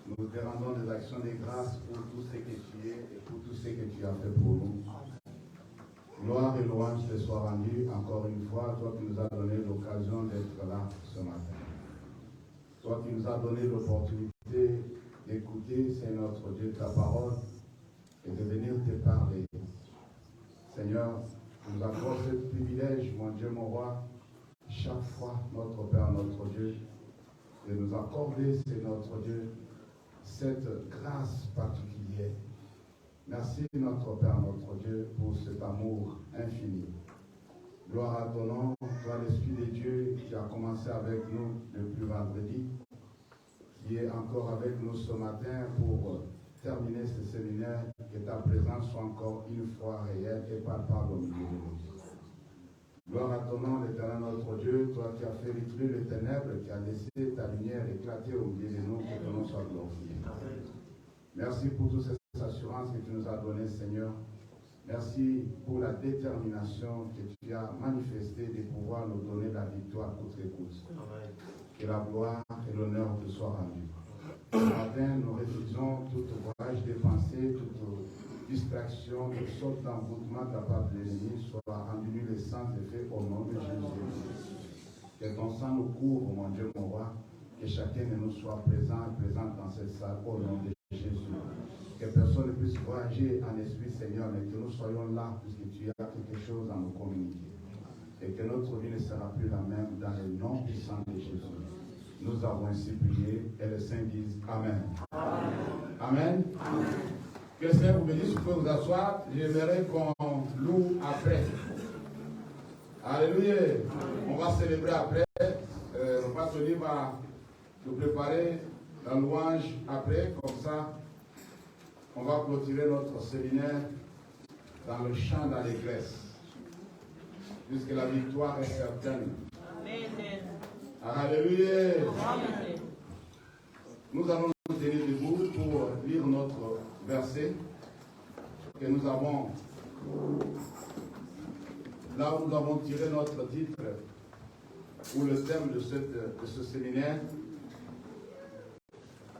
Nous te rendons des actions de grâce pour tout ce que tu es et pour tout ce que tu as fait pour nous. Gloire et louange te soient rendues encore une fois, toi qui nous as donné l'occasion d'être là ce matin. Toi qui nous as donné l'opportunité d'écouter, Seigneur notre Dieu, ta parole et de venir te parler. Seigneur, tu nous accordes ce privilège, mon Dieu, mon roi, chaque fois, notre Père, notre Dieu, de nous accorder, c'est notre Dieu, cette grâce particulière. Merci, notre Père, notre Dieu, pour cet amour infini. Gloire à ton nom, toi l'Esprit de Dieu qui a commencé avec nous depuis vendredi, qui est encore avec nous ce matin pour terminer ce séminaire, que ta présence soit encore une fois réelle et palpable au milieu de nous. Gloire à ton nom, l'Éternel notre Dieu, toi qui as fait retirer les ténèbres, qui as laissé ta lumière éclater au milieu de nous, que ton nom soit glorifié. Merci pour toutes ces assurances que tu nous as données, Seigneur. Merci pour la détermination que tu as manifestée de pouvoir nous donner la victoire coûte que coûte. Que la gloire et l'honneur te soient rendus. Ce matin, nous refusons tout voyage de pensée, toute distraction, toute sorte d'envoûtement de la part de l'ennemi soit enduré les sens et fait au nom de Jésus. Que ton sang nous couvre, mon Dieu, mon roi. Que chacun de nous soit présent dans cette salle au nom de Jésus. Que personne ne puisse voyager en esprit, Seigneur, mais que nous soyons là puisque tu as quelque chose à nous communiquer. Et que notre vie ne sera plus la même dans le nom puissant de Jésus. Nous avons ainsi prié et les saints disent Amen. Amen. Amen. Amen. Que le Seigneur vous bénisse, vous pouvez vous asseoir. J'aimerais qu'on loue après. Alléluia. On va célébrer après. Le pasteur va nous préparer la louange après, comme ça. On va clôturer notre séminaire dans le chant d'allégresse, puisque la victoire est certaine. Amen. Alléluia. Amen. Nous allons nous tenir debout pour lire notre verset que nous avons, là où nous avons tiré notre titre, ou le thème de ce séminaire.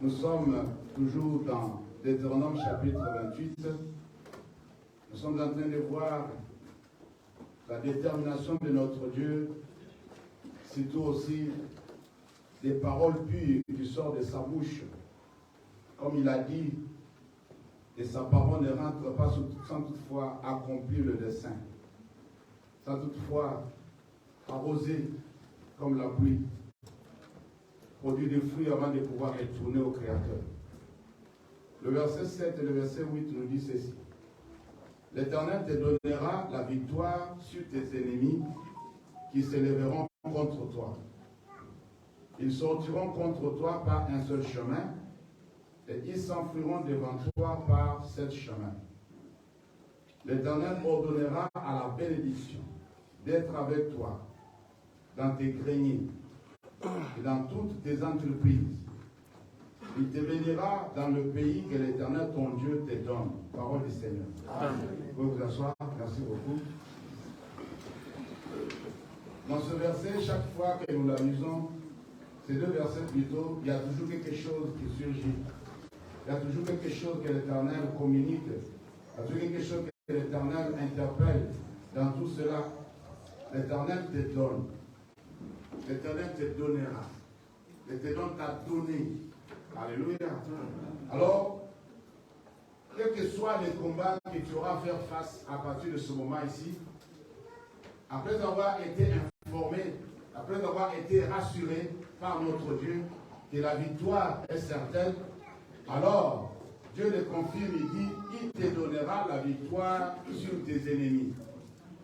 Nous sommes toujours dans Deutéronome chapitre 28. Nous sommes en train de voir la détermination de notre Dieu, surtout aussi des paroles pures qui sortent de sa bouche. Comme il a dit, et sa parole ne rentre pas sans toutefois accomplir le dessein, sans toutefois arroser comme la pluie, produire des fruits avant de pouvoir retourner au Créateur. Le verset 7 et le verset 8 nous dit ceci. L'Éternel te donnera la victoire sur tes ennemis qui s'élèveront contre toi. Ils sortiront contre toi par un seul chemin et ils s'enfuiront devant toi par 7 chemins. L'Éternel ordonnera à la bénédiction d'être avec toi dans tes greniers et dans toutes tes entreprises. Il te bénira dans le pays que l'Éternel, ton Dieu, te donne. Parole du Seigneur. Amen. Vous pouvez vous asseoir. Merci beaucoup. Dans ce verset, chaque fois que nous la lisons, ces deux versets plutôt, il y a toujours quelque chose qui surgit. Il y a toujours quelque chose que l'Éternel communique. Il y a toujours quelque chose que l'Éternel interpelle. Dans tout cela, l'Éternel te donne. L'Éternel te donnera. L'Éternel t'a donné. Alléluia. Alors, quel que soit les combats que tu auras à faire face à partir de ce moment ici, après avoir été informé, après avoir été rassuré par notre Dieu que la victoire est certaine, alors Dieu le confirme, il dit, il te donnera la victoire sur tes ennemis,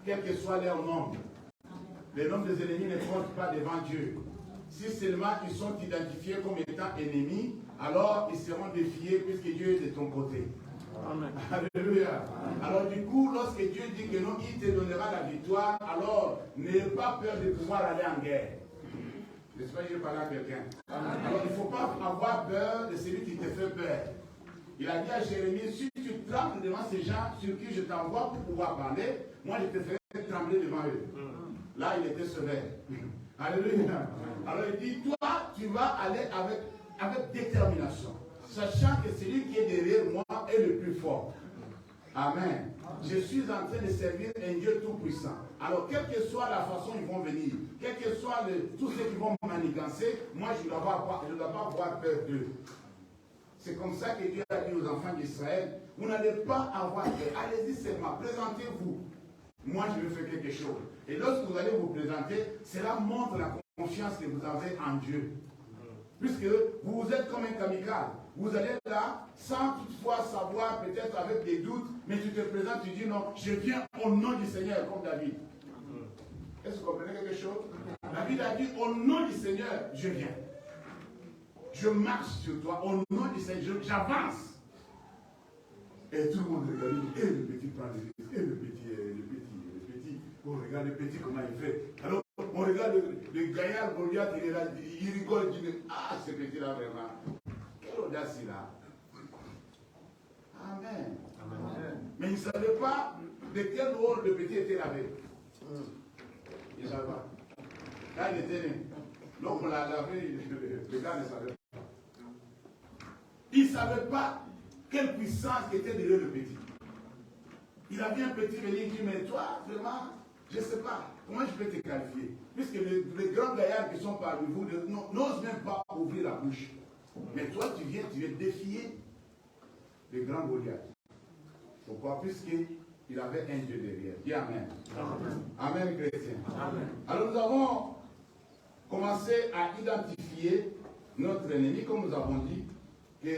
quel que soit leur nombre. Le nombre des ennemis ne compte pas devant Dieu. Si seulement ils sont identifiés comme étant ennemis, alors ils seront défiés puisque Dieu est de ton côté. Amen. Alléluia. Alors du coup, lorsque Dieu dit que non, il te donnera la victoire, alors n'aie pas peur de pouvoir aller en guerre. J'espère que je parle à quelqu'un. Alors il ne faut pas avoir peur de celui qui te fait peur. Il a dit à Jérémie, si tu trembles devant ces gens sur qui je t'envoie pour pouvoir parler, moi je te ferai trembler devant eux. Là, il était sévère. Alléluia. Alors il dit, toi, tu vas aller avec détermination. sachant que celui qui est derrière moi est le plus fort. Amen. Je suis en train de servir un Dieu tout-puissant. Alors, quelle que soit la façon ils vont venir, quel que soit tous ceux qui vont manigancer, moi je ne dois pas avoir peur d'eux. C'est comme ça que Dieu a dit aux enfants d'Israël, vous n'allez pas avoir peur. Allez-y seulement, présentez-vous. Moi je vais faire quelque chose. Et lorsque vous allez vous présenter, cela montre la confiance que vous avez en Dieu. Puisque vous êtes comme un kamikaze. Vous allez là, sans toutefois savoir, peut-être avec des doutes, mais tu te présentes, tu dis non, je viens au nom du Seigneur, comme David. Est-ce que vous comprenez quelque chose? David a dit, au nom du Seigneur, je viens. Je marche sur toi, au nom du Seigneur, j'avance. Et tout le monde regarde, et le petit prend le risque, et le petit, on regarde le petit comment il fait. Alors, on regarde le gaillard Goliath, il rigole, il dit, ah, ce petit-là vraiment, quelle audace il a. Amen. Amen. Mais il ne savait pas de quel rôle le petit était lavé. Il ne savait pas. Là, il était né. Donc, on l'a lavé, le gars ne savait pas. Il ne savait pas quelle puissance était derrière le petit. Il a vu un petit venir, il dit, mais toi, vraiment, je ne sais pas, comment je peux te qualifier? Puisque les grands gaillards qui sont parmi vous n'osent même pas ouvrir la bouche. Mais toi, tu viens défier le grand Goliath. Pourquoi? Puisqu'il avait un Dieu derrière. Dis Amen. Amen. Amen, chrétien. Amen. Alors nous avons commencé à identifier notre ennemi, comme nous avons dit, que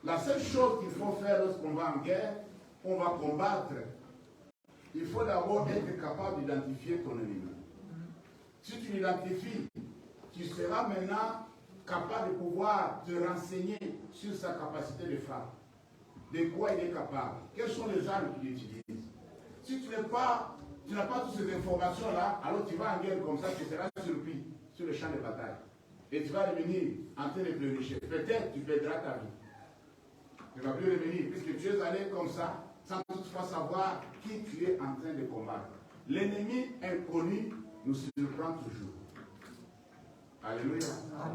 la seule chose qu'il faut faire lorsqu'on va en guerre, on va combattre, il faut d'abord être capable d'identifier ton ennemi. Si tu l'identifies, tu seras maintenant capable de pouvoir te renseigner sur sa capacité de frappe. De quoi il est capable. Quelles sont les armes qu'il utilise. Si tu n'as pas toutes ces informations-là, alors tu vas en guerre comme ça, tu seras surpris sur le champ de bataille. Et tu vas revenir en train de pleurnicher. Peut-être tu perdras ta vie. Tu ne vas plus revenir, puisque tu es allé comme ça, sans toutefois savoir qui tu es en train de combattre. L'ennemi inconnu nous surprend toujours. Alléluia.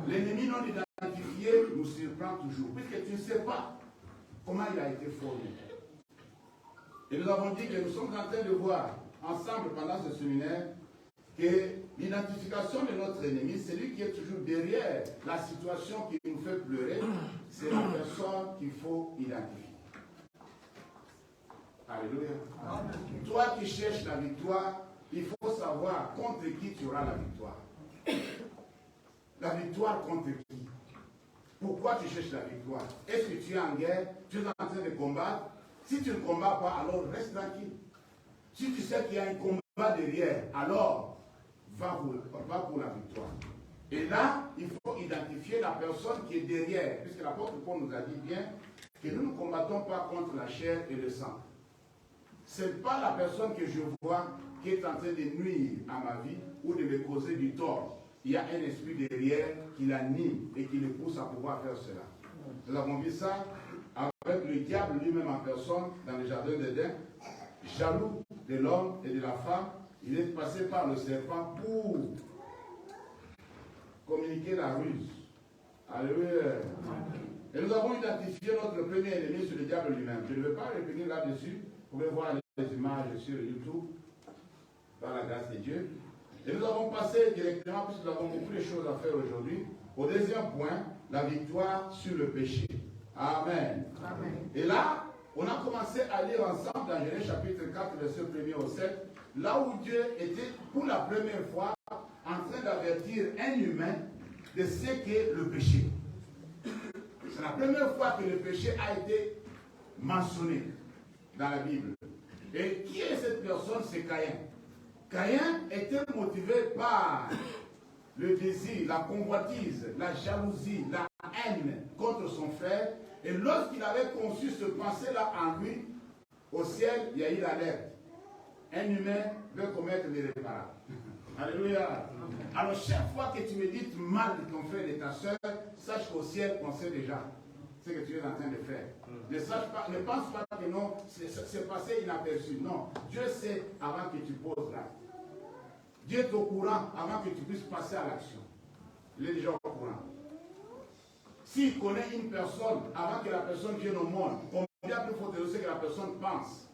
L'ennemi non identifié nous surprend toujours, puisque tu ne sais pas comment il a été formé. Et nous avons dit que nous sommes en train de voir ensemble pendant ce séminaire que l'identification de notre ennemi, celui qui est toujours derrière la situation qui nous fait pleurer, c'est la personne qu'il faut identifier. Alléluia. Amen. Toi qui cherches la victoire, il faut savoir contre qui tu auras la victoire. La victoire contre qui? Pourquoi tu cherches la victoire? Est-ce que tu es en guerre? Tu es en train de combattre? Si tu ne combats pas, alors reste tranquille. Si tu sais qu'il y a un combat derrière, alors va pour la victoire. Et là, il faut identifier la personne qui est derrière, puisque l'apôtre Paul nous a dit bien que nous ne combattons pas contre la chair et le sang. Ce n'est pas la personne que je vois qui est en train de nuire à ma vie ou de me causer du tort. Il y a un esprit derrière qui l'anime et qui le pousse à pouvoir faire cela. Nous avons vu ça avec le diable lui-même en personne dans le jardin d'Éden, jaloux de l'homme et de la femme. Il est passé par le serpent pour communiquer la ruse. Alléluia. Et nous avons identifié notre premier ennemi sur le diable lui-même. Je ne vais pas revenir là-dessus. Vous pouvez voir les images sur YouTube, par la grâce de Dieu. Et nous avons passé directement, puisque nous avons beaucoup de choses à faire aujourd'hui, au deuxième point, la victoire sur le péché. Amen. Amen. Et là, on a commencé à lire ensemble dans Genèse chapitre 4, verset 1er au 7, là où Dieu était pour la première fois en train d'avertir un humain de ce qu'est le péché. C'est la première fois que le péché a été mentionné dans la Bible. Et qui est cette personne? C'est Caïn. Caïn était motivé par le désir, la convoitise, la jalousie, la haine contre son frère. Et lorsqu'il avait conçu ce pensée-là en lui, au ciel, il y a eu l'alerte. Un humain veut commettre l'irréparable. Alléluia. Alors chaque fois que tu médites mal de ton frère et de ta soeur, sache qu'au ciel, on sait déjà ce que tu es en train de faire. Ne pense pas que non, c'est passé inaperçu. Non, Dieu sait avant que tu poses là. Dieu est au courant avant que tu puisses passer à l'action. Il est déjà au courant. s'il connaît une personne avant que la personne vienne au monde, combien plus faut-il que la personne pense?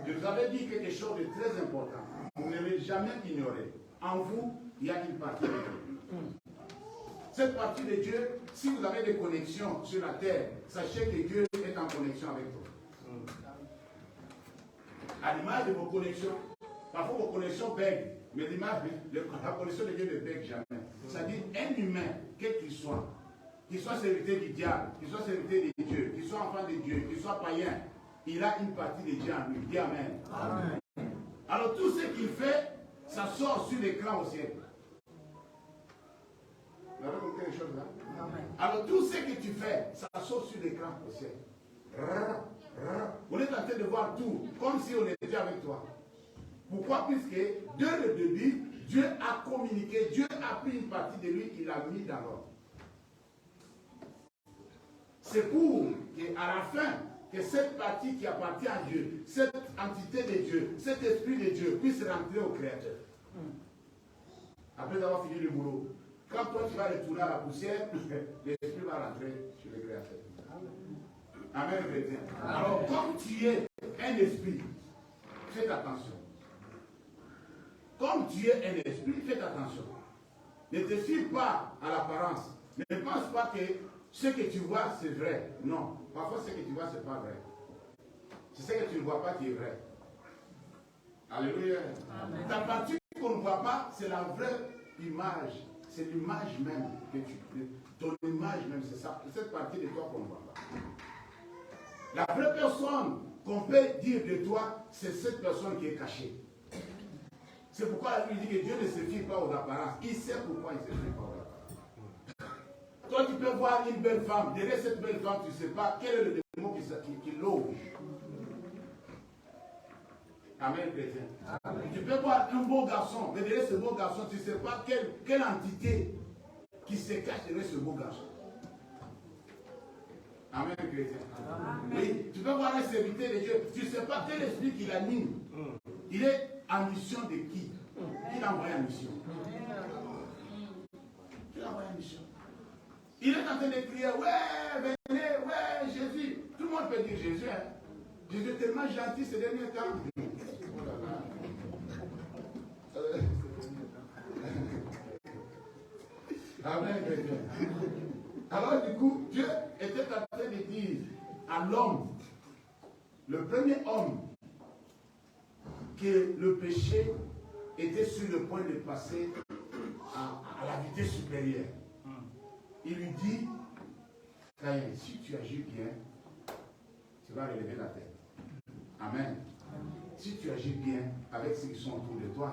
Je vous avais dit quelque chose de très important. Vous ne devez jamais ignorer. En vous, il y a une partie de Dieu. Cette partie de Dieu, si vous avez des connexions sur la terre, sachez que Dieu est en connexion avec vous. À l'image de vos connexions, parfois vos connexions bèguent, mais la connexion de Dieu ne bègue jamais. C'est-à-dire, un humain, quel qu'il soit serviteur du diable, qu'il soit serviteur de Dieu, qu'il soit enfant de Dieu, qu'il soit païen, il a une partie de Dieu en lui. Dis Amen. Amen. Alors tout ce qu'il fait, ça sort sur l'écran au ciel. Vous avez compris les choses là? Amen. Alors tout ce que tu fais, ça sort sur l'écran au ciel. On est en train de voir tout, comme si on était avec toi. Pourquoi? Puisque dès le début, Dieu a communiqué, Dieu a pris une partie de lui, il l'a mis dans l'ordre. C'est pour qu'à la fin, que cette partie qui appartient à Dieu, cette entité de Dieu, cet esprit de Dieu puisse rentrer au Créateur. Après avoir fini le boulot, quand toi tu vas retourner à la poussière, l'esprit va rentrer sur le Créateur. Amen, chrétien. Alors, comme tu es un esprit, faites attention. Comme tu es un esprit, faites attention. Ne te fie pas à l'apparence. Ne pense pas que ce que tu vois, c'est vrai. Non. Parfois, ce que tu vois, ce n'est pas vrai. C'est ce que tu ne vois pas qui est vrai. Alléluia. Amen. Ta partie qu'on ne voit pas, c'est la vraie image. C'est l'image même que ton image même, c'est ça. C'est cette partie de toi qu'on ne voit pas. La vraie personne qu'on peut dire de toi, c'est cette personne qui est cachée. C'est pourquoi la Bible dit que Dieu ne se fie pas aux apparences. Il sait pourquoi il ne se fie pas aux apparences. Toi, tu peux voir une belle femme. Derrière cette belle femme, tu ne sais pas quel est le démon qui loge. Amen, chrétien. Amen. Tu peux voir un beau garçon, mais derrière ce beau garçon, tu ne sais pas quelle entité qui se cache derrière ce beau garçon. Amen, chrétien. Amen. Oui, tu peux voir un serviteur de Dieu, tu ne sais pas quel esprit qui l'anime. Il est en mission de qui? Il a envoyé en mission. Il a envoyé en mission. Il est en train de crier, ouais, venez, ouais, Jésus. Tout le monde peut dire Jésus. Hein. Jésus est tellement gentil ces derniers temps. Amen. Alors du coup, Dieu était en train de dire à l'homme, le premier homme, que le péché était sur le point de passer à la vitesse supérieure. Il lui dit, Caïn, si tu agis bien, tu vas relever la tête. Amen. Si tu agis bien avec ceux qui sont autour de toi,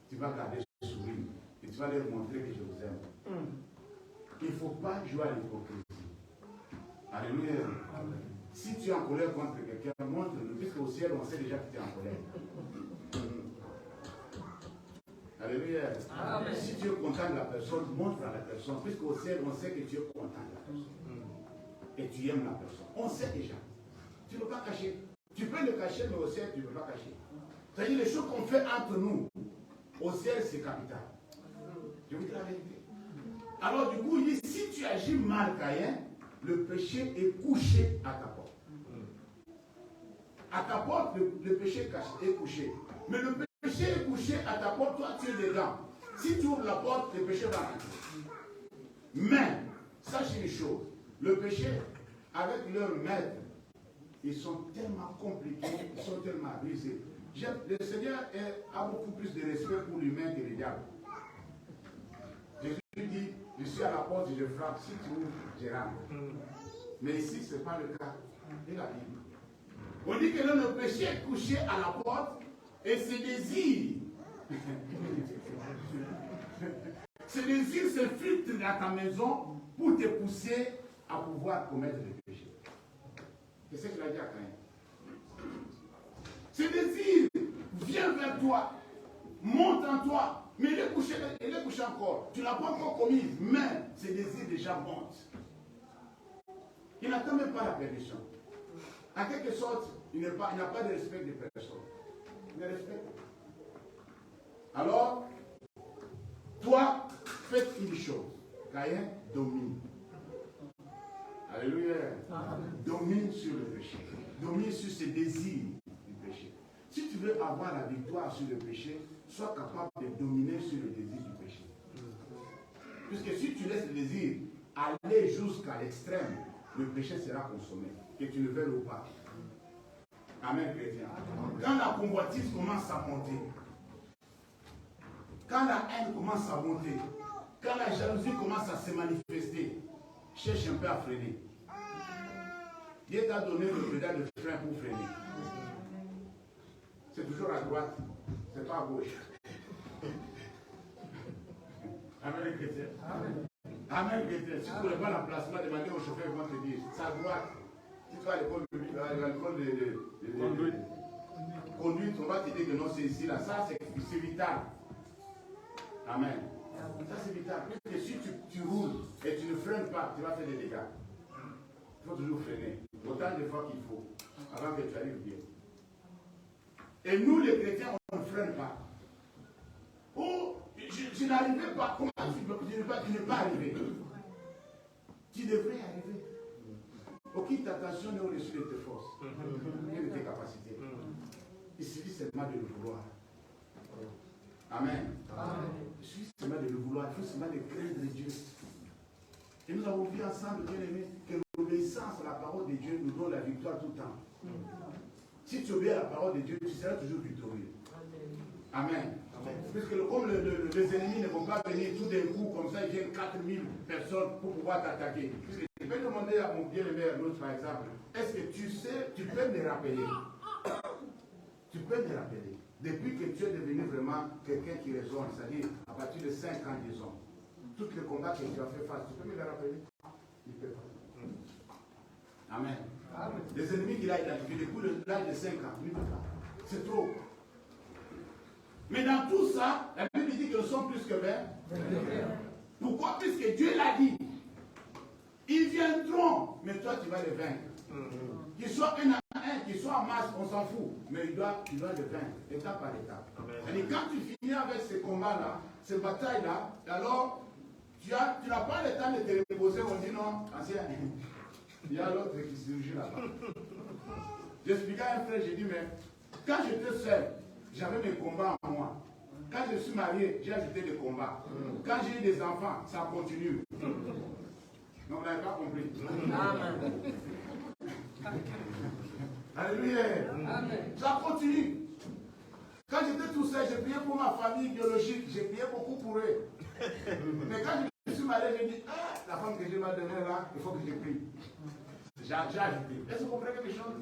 tu vas garder ce sourire et tu vas leur montrer que je vous aime. Il ne faut pas jouer à l'hypocrisie. Alléluia. Si tu es en colère contre quelqu'un, montre-le, puisqu'au ciel, on sait déjà que tu es en colère. Alléluia. Amen. Si tu es content de la personne, montre à la personne, puisqu'au ciel, on sait que tu es content de la personne. Et tu aimes la personne. On sait déjà. Tu ne peux pas cacher. Tu peux le cacher, mais au ciel, tu ne peux pas cacher. C'est-à-dire, les choses qu'on fait entre nous, au ciel, c'est capital. Je vous dis la vérité. Alors, du coup, il dit, si tu agis mal, Caïn, le péché est couché à ta porte. À ta porte, le péché est couché. Mais le péché est couché à ta porte, toi, tu es dedans. Si tu ouvres la porte, le péché va rentrer. Mais, sache une chose, le péché, avec leur maître, ils sont tellement compliqués, ils sont tellement abusés. Le Seigneur a beaucoup plus de respect pour l'humain que le diable. Jésus dit, je suis à la porte et je frappe, si tu ouvres, je rentre. Mais ici, ce n'est pas le cas de la Bible. On dit que le péché est couché à la porte et ses désirs, ses désirs se filtrent dans ta maison pour te pousser à pouvoir commettre le péché. C'est ce qu'il a dit à Caïn. Ces désirs viennent vers toi, montent en toi, mais il est couché encore. Tu ne l'as pas encore commis, mais ces désirs déjà montent. Il n'attend même pas la permission. En quelque sorte, il n'a pas de respect des personnes. Il ne respecte. Alors, toi, faites une chose. Caïn domine. Alléluia. Domine sur le péché. Domine sur ses désirs du péché. Si tu veux avoir la victoire sur le péché, sois capable de dominer sur le désir du péché. Puisque si tu laisses le désir aller jusqu'à l'extrême, le péché sera consommé, que tu ne veuilles ou pas. Amen, chrétien. Quand la convoitise commence à monter, quand la haine commence à monter, quand la jalousie commence à se manifester, cherche un peu à freiner. Dieu t'a donné le pédale de frein pour freiner. C'est toujours à droite, c'est pas à gauche. Amen, chrétien. Amen, chrétien. Si tu ne connais pas l'emplacement, demandez au chauffeur, ils vont te dire, c'est à droite. Si tu vas à l'école de conduite, on va te dire que non, c'est ici, là. Ça, c'est vital. Amen. Ça, c'est vital. Parce que si tu roules et tu ne freines pas, tu vas faire des dégâts. Il faut toujours freiner. Autant de fois qu'il faut, avant que tu arrives bien. Et nous, les chrétiens, on ne freine pas. Oh, je n'arrivais pas. Comment tu n'es pas arrivé? Tu devrais arriver. Aucune tentation n'est au-dessus de tes forces et de tes capacités. Il suffit seulement de le vouloir. Amen. Il suffit seulement de le vouloir. Il faut seulement de craindre Dieu. Et nous avons vu ensemble, bien aimé, que l'obéissance à la parole de Dieu nous donne la victoire tout le temps. Si tu obéis à la parole de Dieu, tu seras toujours victorieux. Amen. Puisque comme les ennemis ne vont pas venir tout d'un coup, comme ça, ils viennent 4000 personnes pour pouvoir t'attaquer. Je peux demander à mon bien-aimé, l'autre par exemple, est-ce que tu sais, tu peux me rappeler? Tu peux me rappeler. Depuis que tu es devenu vraiment quelqu'un qui raisonne, c'est-à-dire à partir de 5 ans, disons, tous les combats que tu as fait face, tu peux me les rappeler? Il ne peut pas. Amen. Les ennemis qu'il a identifiés depuis l'âge de 5 ans, il ne peut pas. C'est trop. Mais dans tout ça, la Bible dit que nous sommes plus que 20. Pourquoi? Puisque Dieu l'a dit. Ils viendront, mais toi tu vas les vaincre. Qu'ils soient un à un, qu'ils soient en masse, on s'en fout. Mais tu dois les vaincre, étape par étape. Et quand tu finis avec ces combats-là, ces batailles-là, alors tu n'as pas le temps de te reposer, on dit non, ancien, il y a l'autre qui surgit là-bas. J'expliquais à un frère, j'ai dit, mais quand j'étais seul, j'avais mes combats en moi. Quand je suis marié, j'ai ajouté des combats. Quand j'ai eu des enfants, ça continue. Donc vous n'avez pas compris. Amen. Alléluia. Amen. Ça continue. Quand j'étais tout seul, j'ai prié pour ma famille biologique. J'ai prié beaucoup pour eux. Mais quand je suis marié, j'ai dit, ah, la femme que je m'a donnée là, il faut que je prie. J'ai ajouté. Est-ce que vous comprenez quelque chose?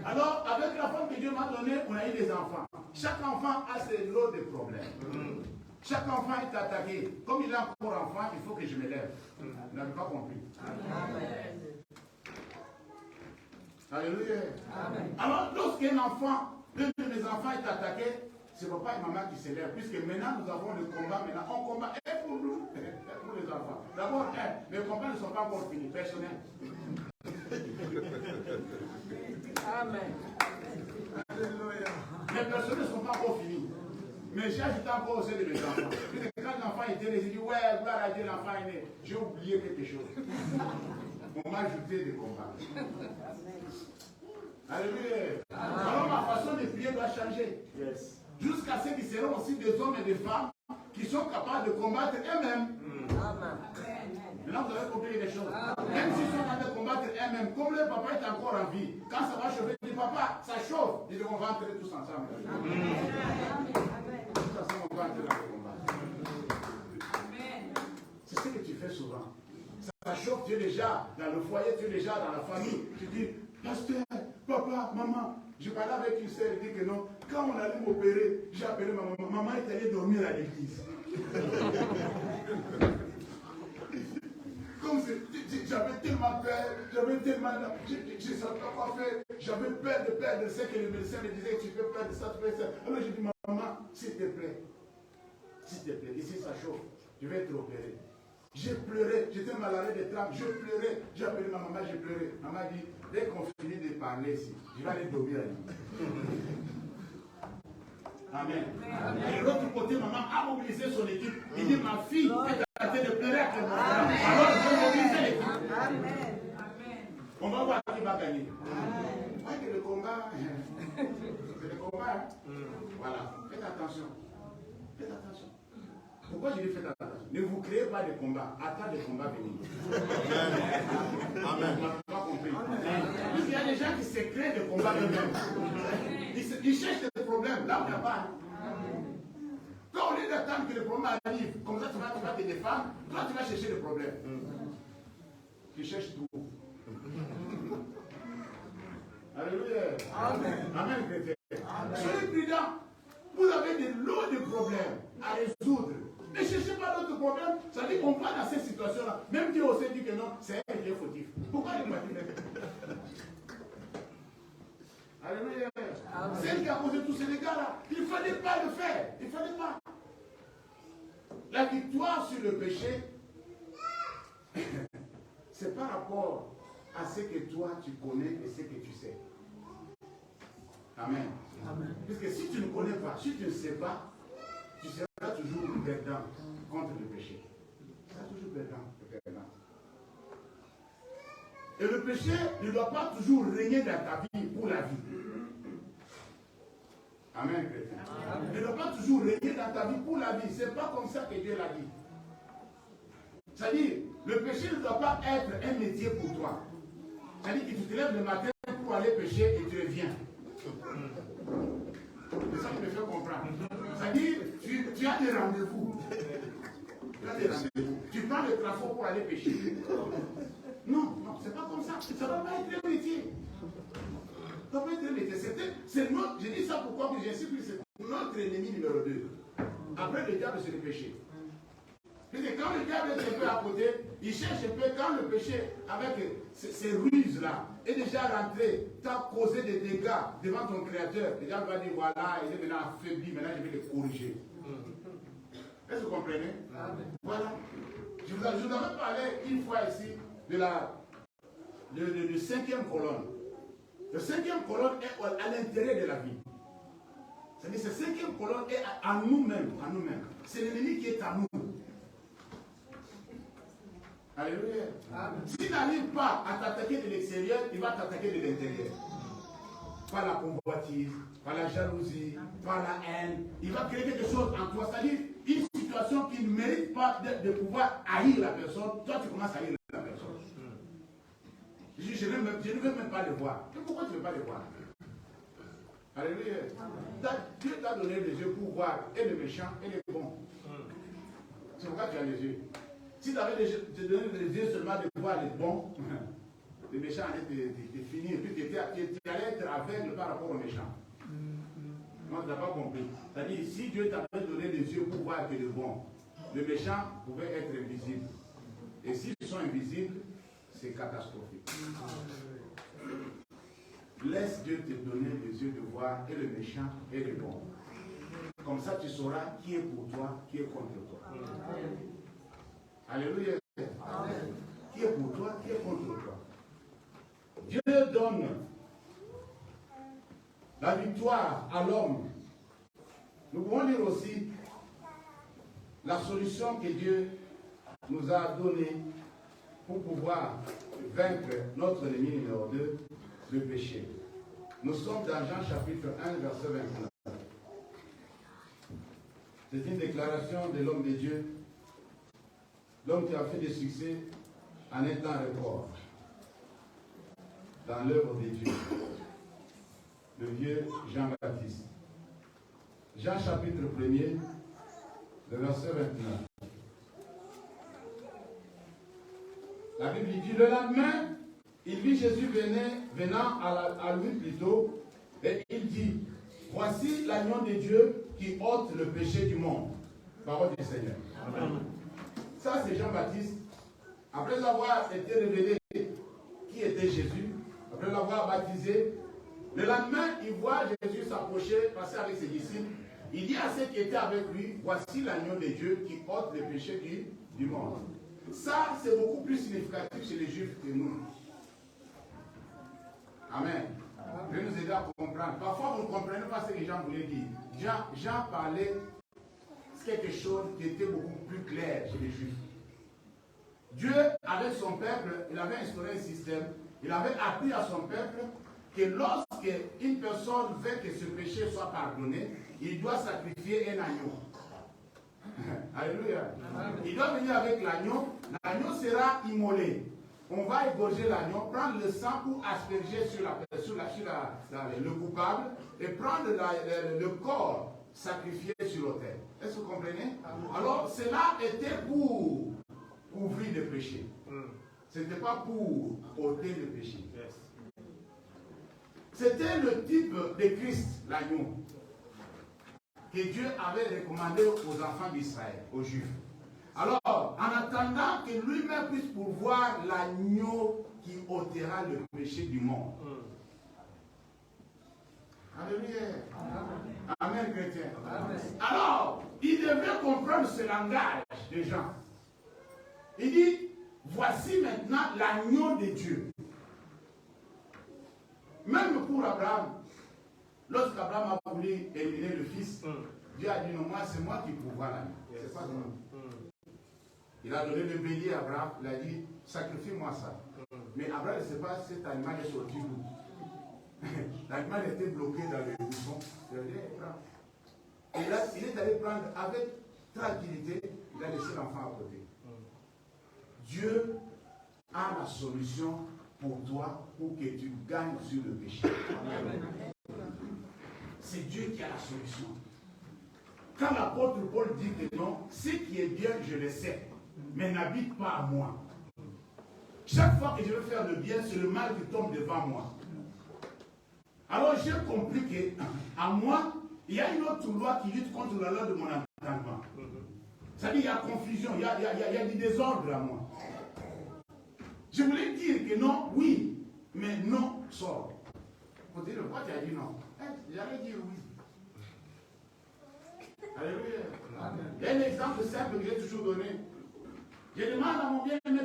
Alors, avec la femme que Dieu m'a donnée, on a eu des enfants. Chaque enfant a ses lots de problèmes. Chaque enfant est attaqué. Comme il est encore enfant, il faut que je me lève. Vous n'avez pas compris. Amen. Alléluia. Amen. Alors, lorsqu'un enfant, l'un de mes enfants est attaqué, c'est papa et maman qui se lèvent. Puisque maintenant, nous avons le combat. Maintenant, on combat et pour nous, et pour les enfants. D'abord, les combats ne sont pas encore finis, personnels. Amen. Alléluia. Les personnes ne sont pas encore finies. Mais j'ai ajouté encore au sein de mes enfants. Quand l'enfant était né, j'ai dit, ouais, gloire à Dieu, l'enfant est né. J'ai oublié quelque chose. On m'a ajouté des combats. Alléluia. Alors ma façon de prier doit changer. Yes. Jusqu'à ce qu'ils seront aussi des hommes et des femmes qui sont capables de combattre eux-mêmes. Amen. Maintenant, vous avez compris les choses. Même s'ils sont capables de combattre eux-mêmes, comme le papa est encore en vie, quand ça va chauffer, il dit, papa, ça chauffe. Ils disent, on va entrer tous ensemble. Tous ensemble, on va entrer dans le combat. C'est ce que tu fais souvent. Ça chauffe, tu es déjà dans le foyer, tu es déjà dans la famille. Tu dis, pasteur, papa, maman. Je parlais avec une sœur, elle dit que non. Quand on allait m'opérer, j'ai appelé ma maman. Maman est allée dormir à l'église. Comme j'avais tellement peur, j'avais tellement. Je ne savais pas quoi faire. J'avais peur de perdre ce que le médecin me disait, tu peux perdre ça, tu peux ça. Alors j'ai dit, maman, s'il te plaît, ici ça chauffe, je vais être opéré. J'ai pleuré, j'étais malade de trame, je pleurais. J'ai appelé ma maman, j'ai pleuré. Maman dit, dès qu'on finit de parler ici, je vais aller dormir à l'église. Amen. Et de l'autre côté, maman a mobilisé son équipe. Il dit, ma fille est en train de pleurer avec moi. Alors je vais mobiliser l'équipe. Amen. On va voir qui va gagner. Moi, que le combat, c'est le combat. Voilà, faites attention. Faites attention. Pourquoi je dis faites attention? Ne vous créez pas de combats. Attendez des combats venir. Amen. On n'a pas compris. Parce qu'il y a des gens qui se créent des combats eux-mêmes. Ils cherchent des problèmes là où il n'y a pas. Quand au lieu d'attendre que le problème arrive, comme ça tu vas te défendre, toi tu vas chercher des problèmes. Tu cherches tout. Alléluia. Amen. Amen, chrétien. Soyez prudents. Vous avez des lots de problèmes à résoudre. Ne cherchez pas d'autres problèmes. Ça veut dire qu'on va dans cette situation-là. Même Dieu aussi dit que non, c'est elle qui est fautif. Pourquoi il ne pas dit? Alléluia. C'est elle qui a causé tous ces dégâts-là. Il ne fallait pas le faire. Il ne fallait pas. La victoire sur le péché, c'est par rapport à ce que toi tu connais et ce que tu sais. Amen. Amen. Puisque si tu ne connais pas, si tu ne sais pas, tu seras toujours perdant contre le péché. Tu seras toujours perdant. Et le péché ne doit pas toujours régner dans ta vie pour la vie. Amen, chrétien. Il ne doit pas toujours régner dans ta vie pour la vie. Ce n'est pas comme ça que Dieu l'a dit. C'est-à-dire, le péché ne doit pas être un métier pour toi. C'est-à-dire que tu te lèves le matin pour aller pécher et tu reviens. C'est ça qui me fait comprendre. C'est-à-dire, tu as des rendez-vous. Tu prends le trafo pour aller pécher. Non, c'est pas comme ça. Ça ne va pas être un métier. Ça va être un métier. C'est notre, je dis ça pourquoi que j'insiste, c'est notre ennemi numéro 2. Après le diable, c'est le péché. Parce que quand le diable est un peu à côté, il cherche un peu quand le péché, avec ces ruses-là, est déjà rentré, t'as causé des dégâts devant ton créateur. Le diable va dire voilà, il est maintenant affaibli, maintenant je vais le corriger. Est-ce que vous comprenez? Voilà. Je vous avais parlé une fois ici de cinquième colonne. Le cinquième colonne est à l'intérieur de la vie. C'est-à-dire que cette cinquième colonne est à nous-mêmes. C'est l'ennemi qui est à nous. Alléluia. S'il n'arrive pas à t'attaquer de l'extérieur, il va t'attaquer de l'intérieur. Par la convoitise, par la jalousie, par la haine. Il va créer quelque chose en toi. C'est-à-dire une situation qui ne mérite pas de pouvoir haïr la personne. Toi, tu commences à haïr la personne. Je ne veux même pas le voir. Et pourquoi tu ne veux pas le voir? Alléluia. Dieu t'a donné les yeux pour voir et le méchant et le bon. C'est pourquoi tu as les yeux. Si tu avais donné les yeux seulement de voir les bons, les méchants allaient te finir. Puis tu allais être aveugle par rapport aux méchants. Moi, tu n'as pas compris. C'est-à-dire, si Dieu t'avait donné les yeux pour voir que le bon, le méchant pouvait être invisible. Et s'ils sont invisibles, c'est catastrophique. Laisse Dieu te donner les yeux de voir et le méchant et le bon. Comme ça, tu sauras qui est pour toi, qui est contre toi. Alléluia. Amen. Qui est pour toi, qui est contre toi. Dieu donne la victoire à l'homme. Nous pouvons dire aussi la solution que Dieu nous a donnée pour pouvoir vaincre notre ennemi numéro 2, le péché. Nous sommes dans Jean chapitre 1, verset 29. C'est une déclaration de l'homme de Dieu, l'homme qui a fait des succès en un temps record dans l'œuvre de Dieu, le vieux Jean-Baptiste. Jean chapitre 1er, le verset 29. La Bible dit, le lendemain, il vit Jésus venant à lui plutôt, et il dit, voici l'agneau de Dieu qui ôte le péché du monde. Parole du Seigneur. Amen. Ça, c'est Jean-Baptiste. Après avoir été révélé qui était Jésus, après l'avoir baptisé, le lendemain, il voit Jésus s'approcher, passer avec ses disciples. Il dit à ceux qui étaient avec lui, voici l'agneau de Dieu qui ôte le péché du monde. Ça, c'est beaucoup plus significatif chez les Juifs que nous. Amen. Je vais nous aider à comprendre. Parfois, vous ne comprenez pas ce que Jean voulait dire. Jean parlait quelque chose qui était beaucoup plus clair chez les Juifs. Dieu, avec son peuple, il avait instauré un système Il avait appris à son peuple que lorsqu'une personne veut que ce péché soit pardonné, il doit sacrifier un agneau. Alléluia. Il doit venir avec l'agneau. L'agneau sera immolé. On va égorger l'agneau, prendre le sang pour asperger sur le coupable et prendre le corps sacrifié sur l'autel. Est-ce que vous comprenez? Alors, cela était pour couvrir le péché. Ce n'était pas pour ôter le péché. C'était le type de Christ, l'agneau, que Dieu avait recommandé aux enfants d'Israël, aux Juifs. Alors, en attendant que lui-même puisse pourvoir l'agneau qui ôtera le péché du monde. Alléluia. Amen, chrétien. Alors, il devait comprendre ce langage des gens. Il dit, voici maintenant l'agneau de Dieu. Même pour Abraham, lorsqu'Abraham a voulu éliminer le fils, Dieu a dit non, moi c'est moi qui pourvois l'agneau. C'est pas toi. Il a donné le bélier à Abraham, il a dit sacrifie-moi ça. Mais Abraham ne sait pas si cet animal est sorti d'où. L'animal était bloqué dans le buisson. Et là, il est allé prendre avec tranquillité, il a laissé l'enfant à côté. Dieu a la solution pour toi, pour que tu gagnes sur le péché. C'est Dieu qui a la solution. Quand l'apôtre Paul dit que non, ce qui est bien, je le sais, mais n'habite pas à moi. Chaque fois que je veux faire le bien, c'est le mal qui tombe devant moi. Alors j'ai compris qu'à moi, il y a une autre loi qui lutte contre la loi de mon entendement. C'est-à-dire qu'il y a confusion, il y a du désordre à moi. Je voulais dire que non, oui, mais non sort. Vous dites, pourquoi tu as dit non? J'allais dire oui. Alléluia. Il y a un exemple simple que j'ai toujours donné. Je demande à mon bien-aimé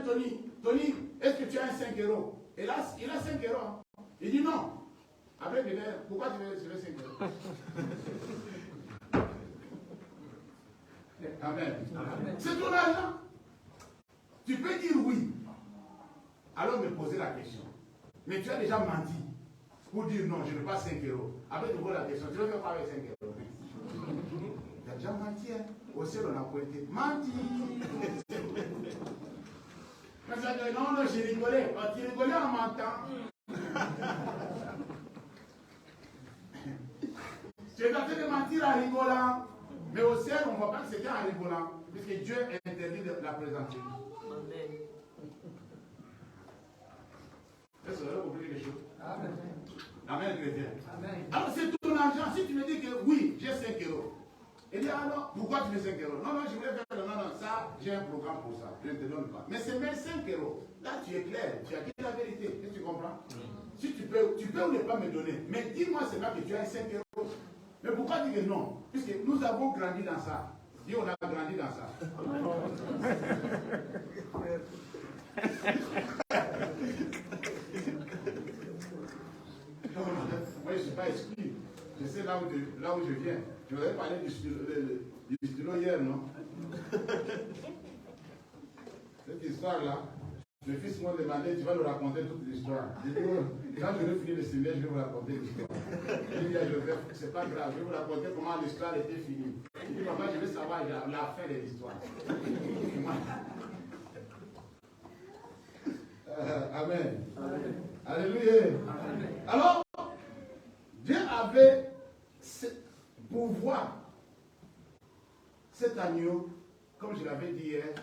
Tony, est-ce que tu as un 5 €? Et là, il a 5 €. Il dit non. Après, il dit, pourquoi tu veux 5 €? Amen. C'est ton argent. Tu peux dire oui. Alors me poser la question. Mais tu as déjà menti pour dire non, je ne veux pas 5 €. Après, tu poses la question, tu veux faire quoi avec 5 €? Tu as déjà menti, hein? Au ciel, on a pointé. Menti! Mais ça dit, non, j'ai rigolé. Tu rigolais en mentant. Tu es en train de mentir en rigolant. Mais au ciel, on ne voit pas que c'était en rigolant. Puisque Dieu interdit de la présenter. Amen. Est-ce que vous avez compris les choses? Amen. Amen, chrétien. Amen. Alors, c'est ton argent. Si tu me dis que oui, j'ai 5 €. Et dit alors, pourquoi tu mets 5 €? Non, je voulais faire non, ça, j'ai un programme pour ça. Je ne te donne pas. Mais c'est même 5 €. Là, tu es clair. Tu as dit la vérité. Est-ce que tu comprends? Si tu peux ou ne pas me donner. Mais dis-moi seulement que tu as 5 €. Mais pourquoi dire que non? Puisque nous avons grandi dans ça. Dis, on a grandi dans ça. Moi, je ne suis pas exclu. Je sais là où je viens. Je voudrais parler du stylo hier, non? Cette histoire-là, le fils m'a demandé, tu vas nous raconter toute l'histoire. J'ai dit, quand je vais finir le séminaire, je vais vous raconter l'histoire. Il dit, c'est pas grave, je vais vous raconter comment l'histoire était finie. Il dit, papa, je veux savoir la fin de l'histoire. Amen. Amen. Alléluia. Amen. Alors, Dieu avait pouvoir cet agneau, comme je l'avais dit hier,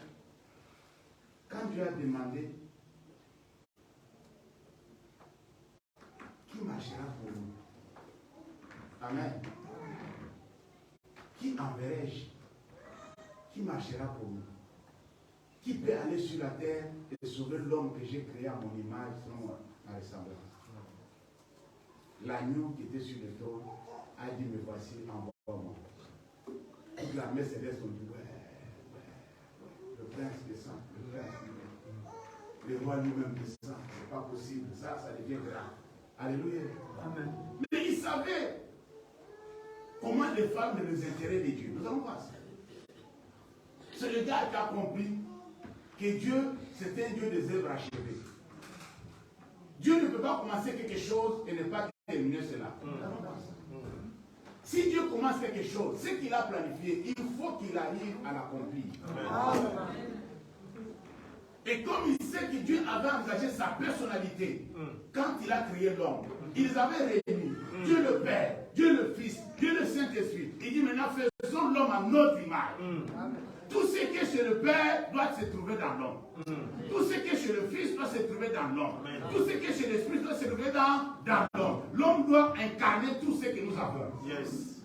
quand Dieu a demandé qui marchera pour nous. Amen. Qui enverrai-je? Qui marchera pour nous? Qui peut aller sur la terre et sauver l'homme que j'ai créé à mon image, selon ma ressemblance? L'agneau qui était sur le trône a dit, me voici, envoie-moi. Toute la messe céleste ont dit, le prince descend, le prince descend. Le roi lui-même descend, c'est pas possible, ça devient grave. Alléluia. Amen. Mais il savait comment défendre les intérêts de Dieu. Nous allons voir ça. C'est le gars qui a compris que Dieu, c'est un Dieu des œuvres achevées. Dieu ne peut pas commencer quelque chose et ne pas terminer cela. Si Dieu commence quelque chose, ce qu'il a planifié, il faut qu'il arrive à l'accomplir. Et comme il sait que Dieu avait engagé sa personnalité quand il a créé l'homme, ils avaient réuni Dieu le Père, Dieu le Fils, Dieu le Saint-Esprit. Il dit maintenant faisons l'homme à notre image. Tout ce qui est chez le Père doit se trouver dans l'homme. Tout ce qui est chez le Fils doit se trouver dans l'homme. Tout ce qui est chez l'Esprit doit se trouver dans l'homme. L'homme doit incarner tout ce que nous avons. Yes.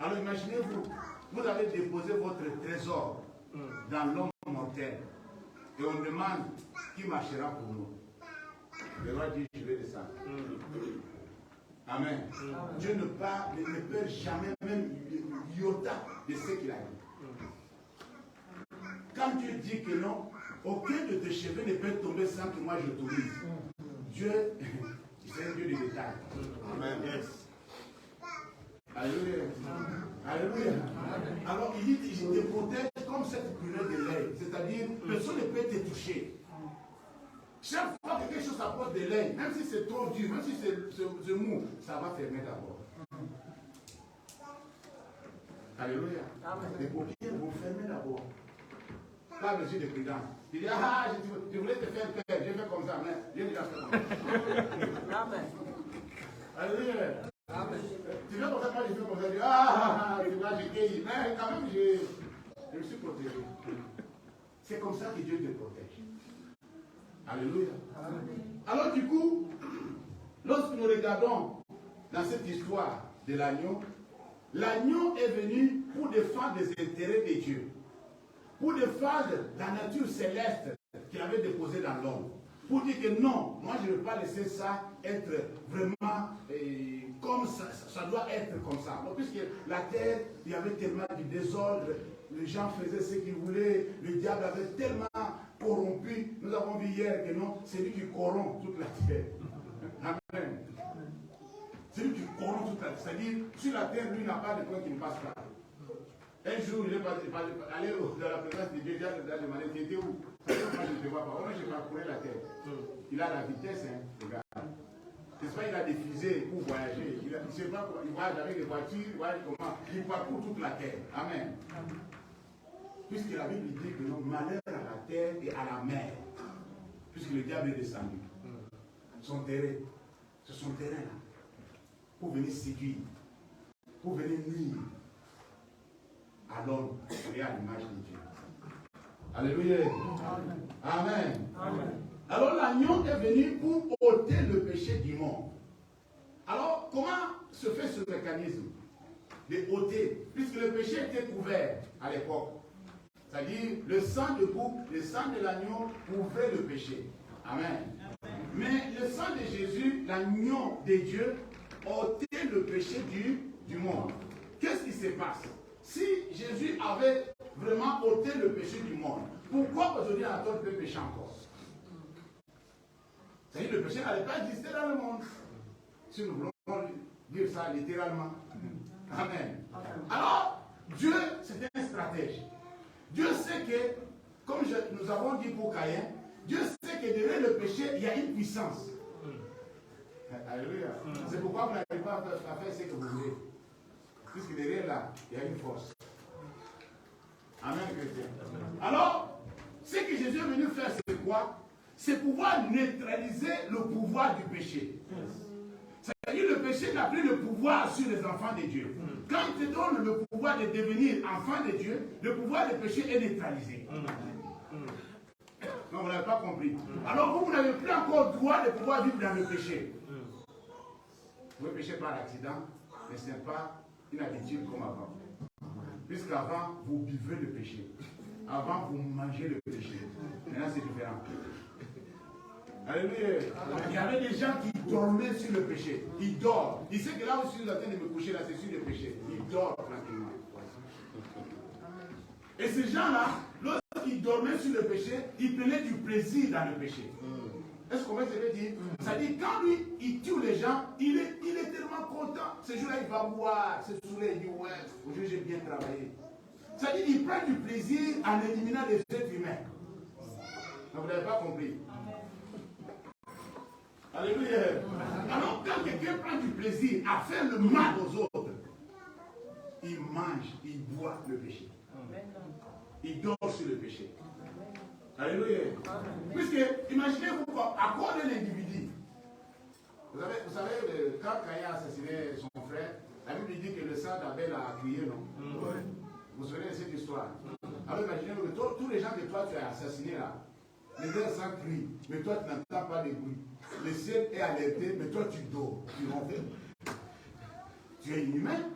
Alors imaginez-vous, vous avez déposé votre trésor dans l'homme mortel. Et on demande qui marchera pour nous. Le roi dit, je vais descendre. Amen. Dieu ne perd jamais même l'iota de ce qu'il a dit. Quand Dieu dit que non, aucun de tes cheveux ne peut tomber sans que moi j'autorise. Dieu, c'est un Dieu de détail. Amen. Yes. Alléluia. Alléluia. Alors il dit, je te protège comme cette brûlure de l'ail. C'est-à-dire, personne ne peut te toucher. Chaque fois que quelque chose apporte de l'ail, même si c'est trop dur, même si c'est mou, ça va fermer d'abord. Alléluia. Les paupières vont fermer d'abord. Pas mesure de prudence. Il dit, ah, je voulais te faire peur, j'ai fait comme ça, mais Dieu dit la fait comme ça. Amen. Alléluia. Amen. Tu fais comme ça, moi je fais comme ça, tu vois, j'ai guéri. Mais quand même, je me suis protégé. C'est comme ça que Dieu te protège. Alléluia. Amen. Alors du coup, lorsque nous regardons dans cette histoire de l'agneau, l'agneau est venu pour défendre les intérêts de Dieu. Pour défendre la nature céleste qu'il avait déposée dans l'homme. Pour dire que non, moi je ne veux pas laisser ça être vraiment comme ça doit être comme ça. Donc, puisque la terre, il y avait tellement de désordre, les gens faisaient ce qu'ils voulaient, le diable avait tellement corrompu. Nous avons vu hier que non, c'est lui qui corrompt toute la terre. Amen. C'est lui qui corrompt toute la terre. C'est-à-dire, sur la terre, lui n'a pas de point qui ne passe pas. Un jour, il est allé dans la présence de Dieu, il a demandé, tu étais où? Moi, je ne te vois pas. Moi, j'ai parcouru la terre. Il a la vitesse, hein, le gars. C'est pas, il a des fusées pour voyager. Il ne sait pas quoi. Il voyage avec des voitures, il voyage comment. Il parcourt toute la terre. Amen. Puisque la Bible dit que non, malheur à la terre et à la mer. Puisque le diable est descendu. Son terrain, c'est son terrain là. Pour venir séduire. Pour venir nuire à l'homme et à l'image de Dieu. Alléluia. Amen. Amen. Alors l'agneau est venu pour ôter le péché du monde. Alors comment se fait ce mécanisme de ôter? Puisque le péché était couvert à l'époque. C'est-à-dire le sang de bouc, le sang de l'agneau couvrait le péché. Amen. Mais le sang de Jésus, l'agneau de Dieu, ôtait le péché du monde. Qu'est-ce qui se passe? Si Jésus avait vraiment ôté le péché du monde, pourquoi aujourd'hui on peut pécher encore? C'est-à-dire que le péché n'allait pas exister dans le monde. Si nous voulons dire ça littéralement. Amen. Alors, Dieu, c'est un stratège. Dieu sait que, comme nous avons dit pour Caïn, Dieu sait que derrière le péché, il y a une puissance. Alléluia. C'est pourquoi vous n'arrivez pas à faire ce que vous voulez. Puisque derrière là, il y a une force. Amen, chrétien. Alors, ce que Jésus est venu faire, c'est quoi? C'est pouvoir neutraliser le pouvoir du péché. C'est-à-dire le péché n'a plus le pouvoir sur les enfants de Dieu. Quand il te donne le pouvoir de devenir enfant de Dieu, le pouvoir du péché est neutralisé. Non, vous n'avez pas compris. Alors vous n'avez plus encore droit de pouvoir vivre dans le péché. Vous pouvez pécher par accident, mais ce n'est pas une habitude comme avant. Puisqu'avant, vous buvez le péché. Avant, vous mangez le péché. Maintenant, c'est différent. Alléluia. Il y avait des gens qui dormaient sur le péché. Ils dorment. Ils savent que là où je suis en train de me coucher, là, c'est sur le péché. Ils dorment tranquillement. Et ces gens-là, lorsqu'ils dormaient sur le péché, ils prenaient du plaisir dans le péché. Est-ce qu'on va se le dire? C'est-à-dire, quand lui, il tue les gens, il est tellement content. Ce jour-là, il va boire, se saouler, il dit, ouais, aujourd'hui j'ai bien travaillé. C'est-à-dire, il prend du plaisir en éliminant les êtres humains. Donc, vous n'avez pas compris. Alléluia. Alors, quand quelqu'un prend du plaisir à faire le mal aux autres, il mange, il boit le péché. Il dort sur le péché. Alléluia. Puisque, imaginez-vous, à quoi de l'individu. Vous savez, quand Caïn a assassiné son frère, la Bible dit que le sang d'Abel a crié, non? Vous vous souvenez de cette histoire? Alors imaginez-vous que tous les gens que toi tu as assassinés là, les deux sang crient, mais toi tu n'entends pas les bruits. Le ciel est alerté, mais toi tu dors, tu ronfles. Tu es inhumain.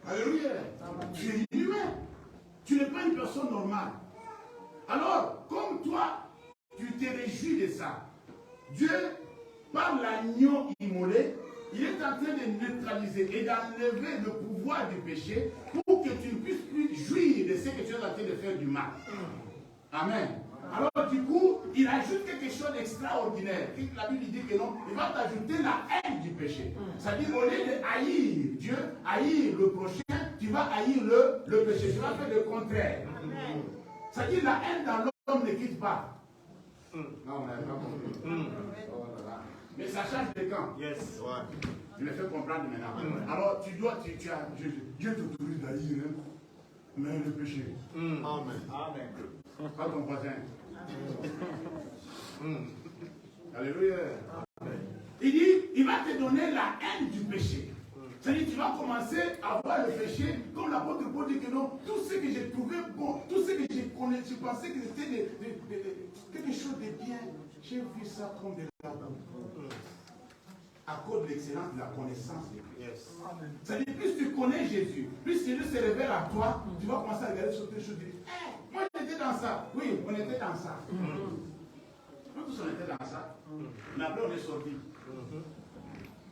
Alléluia. Tu es inhumain. Tu n'es pas une personne normale. Alors, comme toi, tu te réjouis de ça, Dieu, par l'agneau immolé, il est en train de neutraliser et d'enlever le pouvoir du péché pour que tu ne puisses plus jouir de ce que tu es en train de faire du mal. Amen. Alors du coup, il ajoute quelque chose d'extraordinaire. La Bible dit que non, il va t'ajouter la haine du péché. C'est-à-dire, au lieu de haïr Dieu, haïr le prochain, tu vas haïr le péché. Tu vas faire le contraire. C'est-à-dire, la haine dans l'homme ne quitte pas. Non, on n'avait pas compris. Mais ça change de camp. Yes. Ouais. Je le fais comprendre maintenant. Alors, tu dois, Dieu t'autorise d'haïr, hein, mais le péché. Amen. Amen. Pas ton voisin. Alléluia. Amen. Il dit, il va te donner la haine du péché. C'est-à-dire, tu vas commencer à voir le péché, comme l'apôtre Paul dit que non, tout ce que j'ai trouvé bon, tout ce que j'ai connu, je pensais que c'était quelque chose de bien. J'ai vu ça comme de la boue. À cause de l'excellence de la connaissance de Dieu. Yes. C'est-à-dire, plus tu connais Jésus, plus Jésus se révèle à toi, tu vas commencer à regarder sur tes choses et dire, hey, moi j'étais dans ça. Oui, on était dans ça. Nous tous on était dans ça. Mais après on est sortis.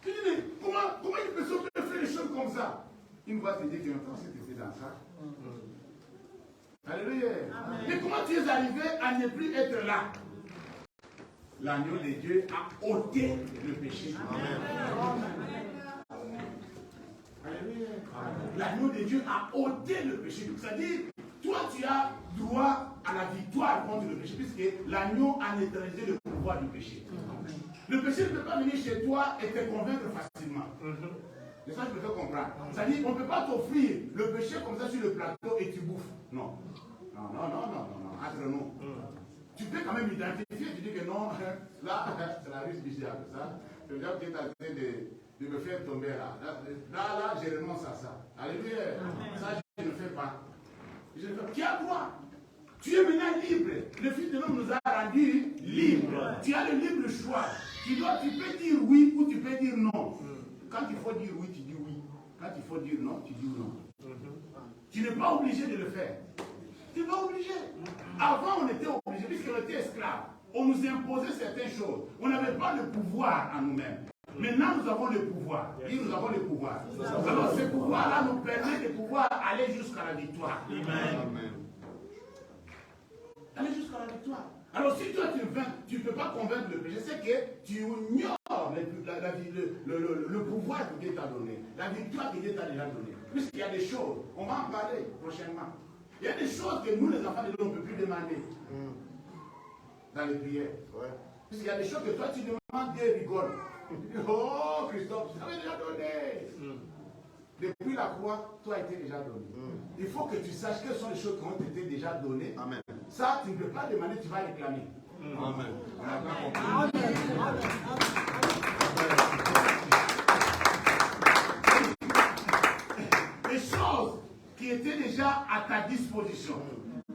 Tu dis, mais comment une personne peut faire des choses comme ça? Il va te dire que tu étais dans ça. Alléluia. Mais comment tu es arrivé à ne plus être là? L'agneau de Dieu a ôté le péché. Alléluia. L'agneau de Dieu a ôté le péché. C'est-à-dire, toi tu as droit à la victoire contre le péché, puisque l'agneau a neutralisé le pouvoir du péché. Le péché ne peut pas venir chez toi et te convaincre facilement. C'est ça que je peux te comprendre. C'est-à-dire, on ne peut pas t'offrir le péché comme ça sur le plateau et tu bouffes. Non. Non. Entre nous. Tu peux quand même identifier, tu dis que non, là, c'est la risque du diable. Ça, le diable qui est en train de me faire tomber là. Là, je renonce à ça. Alléluia. Ça, je ne fais pas. Qui a droit? Tu es maintenant libre. Le Fils de l'homme nous a rendus libres. Tu as le libre choix. Tu peux dire oui ou tu peux dire non. Quand il faut dire oui, tu dis oui. Quand il faut dire non, tu dis non. Tu n'es pas obligé de le faire. Tu n'es pas obligé. Avant, on était obligé, puisqu'on était esclaves. On nous imposait certaines choses. On n'avait pas le pouvoir en nous-mêmes. Maintenant, nous avons le pouvoir. Et nous avons le pouvoir. Alors, ce pouvoir-là nous permet de pouvoir aller jusqu'à la victoire. Amen. Aller jusqu'à la victoire. Alors, si toi, tu ne peux pas convaincre le péché, c'est que tu ignores le pouvoir que Dieu t'a donné. La victoire que Dieu t'a déjà donnée. Puisqu'il y a des choses, on va en parler prochainement. Il y a des choses que nous, les enfants de Dieu, on ne peut plus demander dans les prières. Ouais. Puisqu'il y a des choses que toi, tu demandes, Dieu rigole. Tu dis, oh, Christophe, tu t'avais déjà donné. Depuis la croix, toi a été déjà donné. Il faut que tu saches quelles sont les choses qui ont été déjà données. Amen. Ça, tu ne peux pas demander, tu vas réclamer. Amen. On a bien compris. Les choses qui étaient déjà à ta disposition,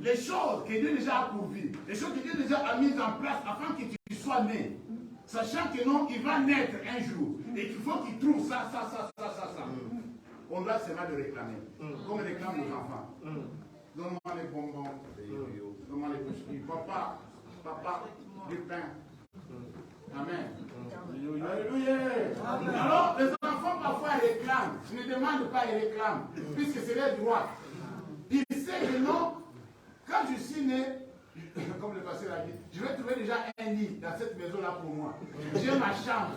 les choses que Dieu déjà a pourvues, les choses que Dieu déjà a mises en place afin que tu sois né, sachant que non, il va naître un jour et qu'il faut qu'il trouve ça. On doit seulement le réclamer, comme on réclame nos enfants. Donne-moi les bonbons, donne-moi les biscuits, papa, du pain. Amen. Alléluia. Alors, les enfants parfois réclament. Je ne demande pas, ils réclament, puisque c'est leur droit. Ils savent que non, quand je suis né, comme le pasteur l'a dit, je vais trouver déjà un lit dans cette maison-là pour moi. J'ai ma chambre.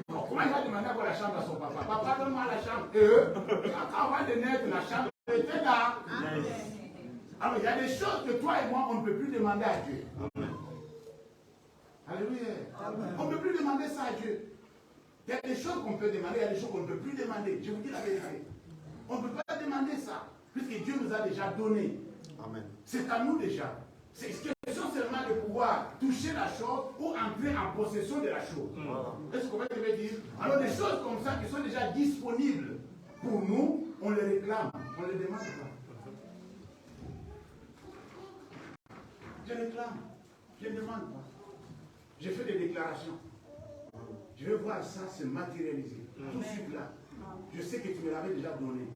Alors, comment il va demander à quoi la chambre à son papa? Papa, donne-moi la chambre. Et eux, quand on va de naître, la chambre était là. Alors, il y a des choses que toi et moi, on ne peut plus demander à Dieu. Alléluia. On ne peut plus demander ça à Dieu. Il y a des choses qu'on peut demander, il y a des choses qu'on ne peut plus demander. Je vous dis la vérité. On ne peut pas demander ça, puisque Dieu nous a déjà donné. Amen. C'est à nous déjà. C'est question seulement de pouvoir toucher la chose ou entrer en possession de la chose. Est-ce qu'on va dire? Alors des choses comme ça qui sont déjà disponibles pour nous, on les réclame, on ne les demande pas. Je réclame, je ne demande pas. Je fais des déclarations. Je vais voir ça se matérialiser. Tout de suite là. Je sais que tu me l'avais déjà donné.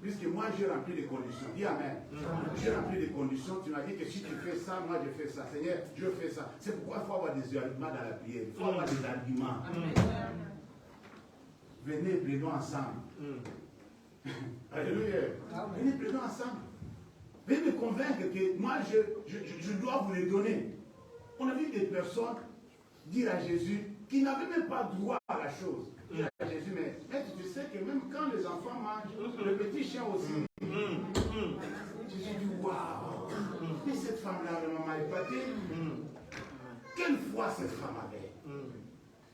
Puisque moi j'ai rempli les conditions. Dis Amen. J'ai rempli les conditions. Tu m'as dit que si tu fais ça, moi je fais ça. Seigneur, je fais ça. C'est pourquoi il faut avoir des arguments dans la prière. Il faut avoir des arguments. Venez, plaidons ensemble. Alléluia. Venez, plaidons ensemble. Venez me convaincre que moi je dois vous les donner. On a vu des personnes dire à Jésus qui n'avaient même pas droit à la chose. Dire à Jésus, mais tu sais que même quand les enfants mangent, le petit chien aussi. Jésus dit, waouh, mais cette femme-là vraiment m'a épaté. Quelle foi cette femme avait.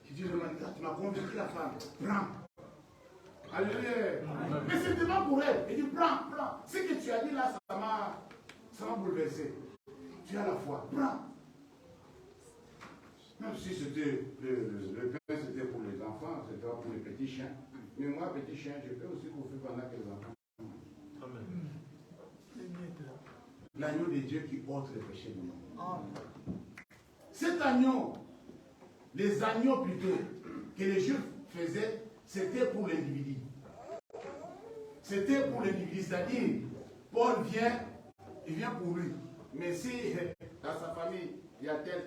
Je dis, tu m'as convaincu la femme. Prends. Alléluia. Mais c'était pas pour elle. Il dit, prends. Ce que tu as dit là, ça m'a bouleversé. Tu as la foi. Prends. Même si c'était le pain, c'était pour les enfants, c'était pour les petits chiens. Mais moi, petit chien, je peux aussi bouffer pendant que les enfants. Amen. L'agneau de Dieu qui ôte les péchés du monde. Cet agneau, les agneaux plutôt, que les Juifs faisaient, c'était pour l'individu. C'était pour l'individu, c'est-à-dire, Paul vient, il vient pour lui. Mais si dans sa famille, il y a tel.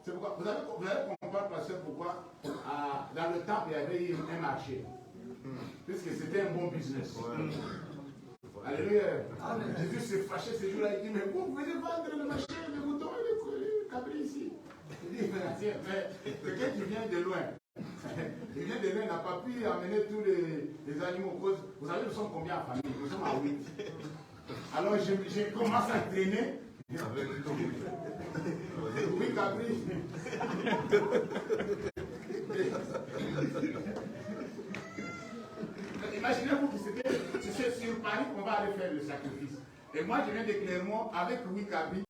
C'est pourquoi, vous allez comprendre, pasteur, pourquoi dans le temple, il y avait eu un marché. Puisque c'était un bon business. Alléluia. Jésus s'est fâché ce jour-là, il dit, mais vous pouvez vendre le marché, les moutons et les cabris ici. Il dit, mais quelqu'un qui vient de loin, il vient de loin, n'a pas pu amener tous les animaux. Vous savez, nous sommes combien en famille? Nous sommes à 8. Alors j'ai commencé à traîner. Oui, cabri. Imaginez-vous que c'est sur Paris qu'on va aller faire le sacrifice. Et moi, je viens de Clermont avec Louis Cabri,